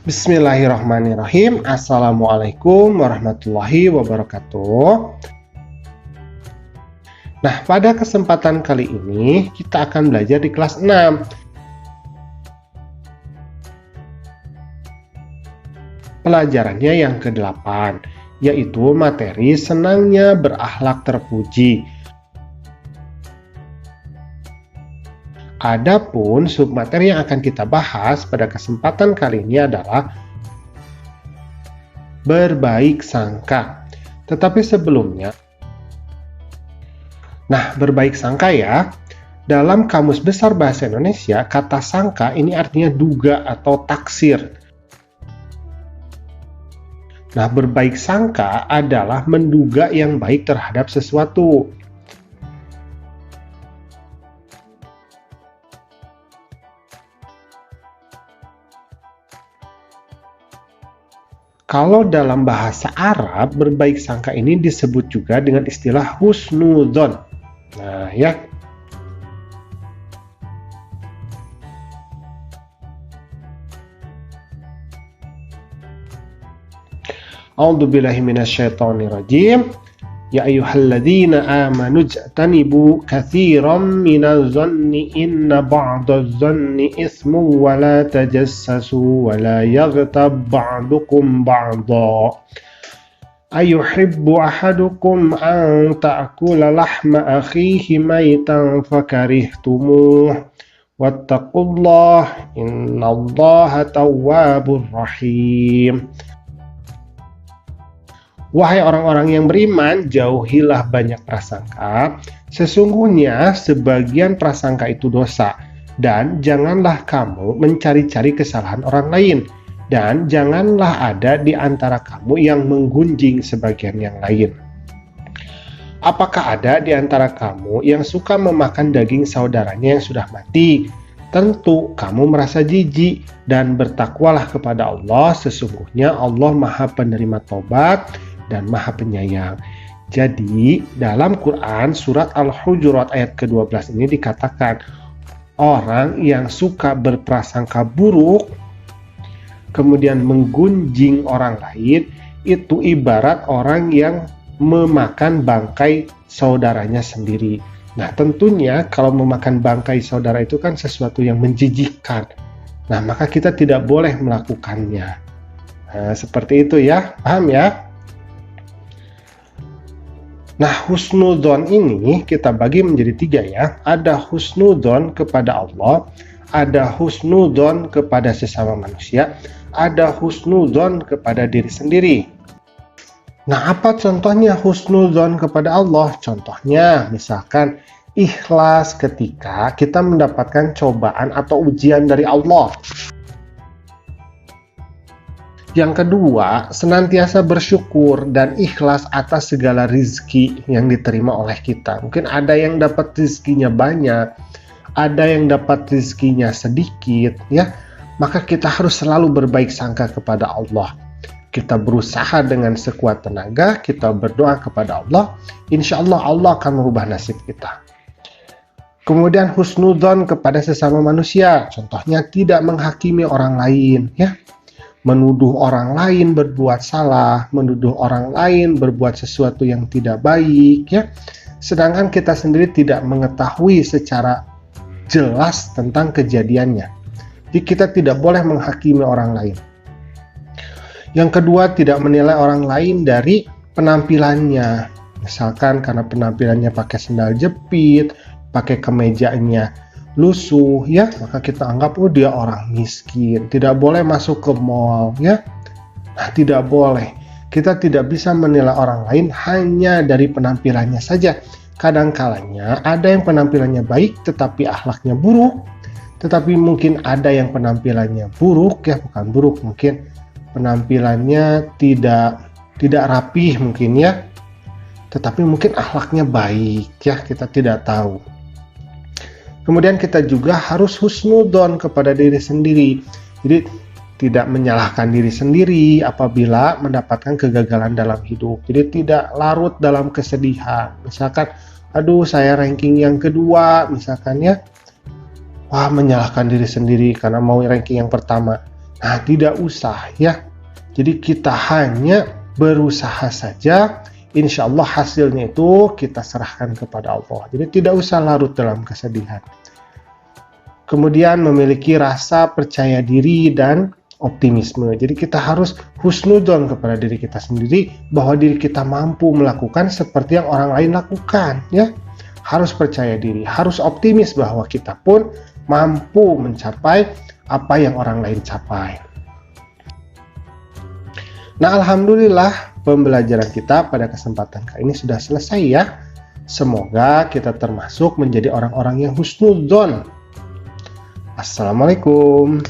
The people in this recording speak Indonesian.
Bismillahirrahmanirrahim. Assalamualaikum warahmatullahi wabarakatuh. Nah, pada kesempatan kali ini kita akan belajar di kelas 6. Pelajarannya yang ke-8, yaitu materi senangnya berakhlak terpuji. Adapun submateri yang akan kita bahas pada kesempatan kali ini adalah berbaik sangka. Tetapi sebelumnya, berbaik sangka ya, dalam Kamus Besar Bahasa Indonesia, kata sangka ini artinya duga atau taksir. Berbaik sangka adalah menduga yang baik terhadap sesuatu. Kalau dalam bahasa Arab, berbaik sangka ini disebut juga dengan istilah husnudzon. A'udzubillahi minasyaitonirrajim. Ya ayyuhalladzina amanu ijtanibu katsiran minadh-dhanni inna ba'dadh-dhanni itsmun wa la tajassasu wa la yaghtab ba'dukum ba'dha ayuhibbu ahadukum an ta'kula lahma akhihi maytan fakarihtumuh wattaqullaha innallaha tawwabur rahim. Wahai orang-orang yang beriman, jauhilah banyak prasangka. Sesungguhnya sebagian prasangka itu dosa. Dan janganlah kamu mencari-cari kesalahan orang lain. Dan janganlah ada di antara kamu yang menggunjing sebagian yang lain. Apakah ada di antara kamu yang suka memakan daging saudaranya yang sudah mati? Tentu kamu merasa jijik dan bertakwalah kepada Allah. Sesungguhnya Allah Maha Penerima Tobat dan Maha Penyayang. Jadi, dalam Quran surat Al-Hujurat ayat ke-12 ini dikatakan, orang yang suka berprasangka buruk, kemudian menggunjing orang lain, itu ibarat orang yang memakan bangkai saudaranya sendiri. Tentunya kalau memakan bangkai saudara itu kan sesuatu yang menjijikkan. Maka kita tidak boleh melakukannya. Seperti itu ya, paham ya? Husnudzon ini kita bagi menjadi 3 ya. Ada husnudzon kepada Allah, ada husnudzon kepada sesama manusia, ada husnudzon kepada diri sendiri. Apa contohnya husnudzon kepada Allah? Contohnya misalkan ikhlas ketika kita mendapatkan cobaan atau ujian dari Allah. Yang kedua, senantiasa bersyukur dan ikhlas atas segala rizki yang diterima oleh kita. Mungkin ada yang dapat rizkinya banyak, ada yang dapat rizkinya sedikit, ya. Maka kita harus selalu berbaik sangka kepada Allah. Kita berusaha dengan sekuat tenaga, kita berdoa kepada Allah. Insya Allah Allah akan merubah nasib kita. Kemudian husnudzon kepada sesama manusia. Contohnya tidak menghakimi orang lain, ya. Menuduh orang lain berbuat salah, menuduh orang lain berbuat sesuatu yang tidak baik, ya. Sedangkan kita sendiri tidak mengetahui secara jelas tentang kejadiannya. Jadi kita tidak boleh menghakimi orang lain. Yang kedua, tidak menilai orang lain dari penampilannya. Misalkan karena penampilannya pakai sendal jepit, pakai kemejanya lusuh, ya, maka kita anggap dia orang miskin, tidak boleh masuk ke mall, ya. Tidak boleh. Kita tidak bisa menilai orang lain hanya dari penampilannya saja. Kadang-kalanya ada yang penampilannya baik tetapi akhlaknya buruk, tetapi mungkin ada yang penampilannya buruk, ya, bukan buruk, mungkin penampilannya tidak rapih mungkin, ya, tetapi mungkin akhlaknya baik, ya, kita tidak tahu. Kemudian kita juga harus husnudzon kepada diri sendiri. Jadi tidak menyalahkan diri sendiri apabila mendapatkan kegagalan dalam hidup. Jadi tidak larut dalam kesedihan. Misalkan, aduh saya ranking yang kedua, misalkan ya. Menyalahkan diri sendiri karena mau ranking yang pertama. Nah, tidak usah ya. Jadi kita hanya berusaha saja, insya Allah hasilnya itu kita serahkan kepada Allah. Jadi tidak usah larut dalam kesedihan. Kemudian memiliki rasa percaya diri dan optimisme. Jadi kita harus husnuzon kepada diri kita sendiri bahwa diri kita mampu melakukan seperti yang orang lain lakukan, ya. Harus percaya diri, harus optimis bahwa kita pun mampu mencapai apa yang orang lain capai. Nah, alhamdulillah pembelajaran kita pada kesempatan kali ini sudah selesai ya. Semoga kita termasuk menjadi orang-orang yang husnuzon. Assalamualaikum.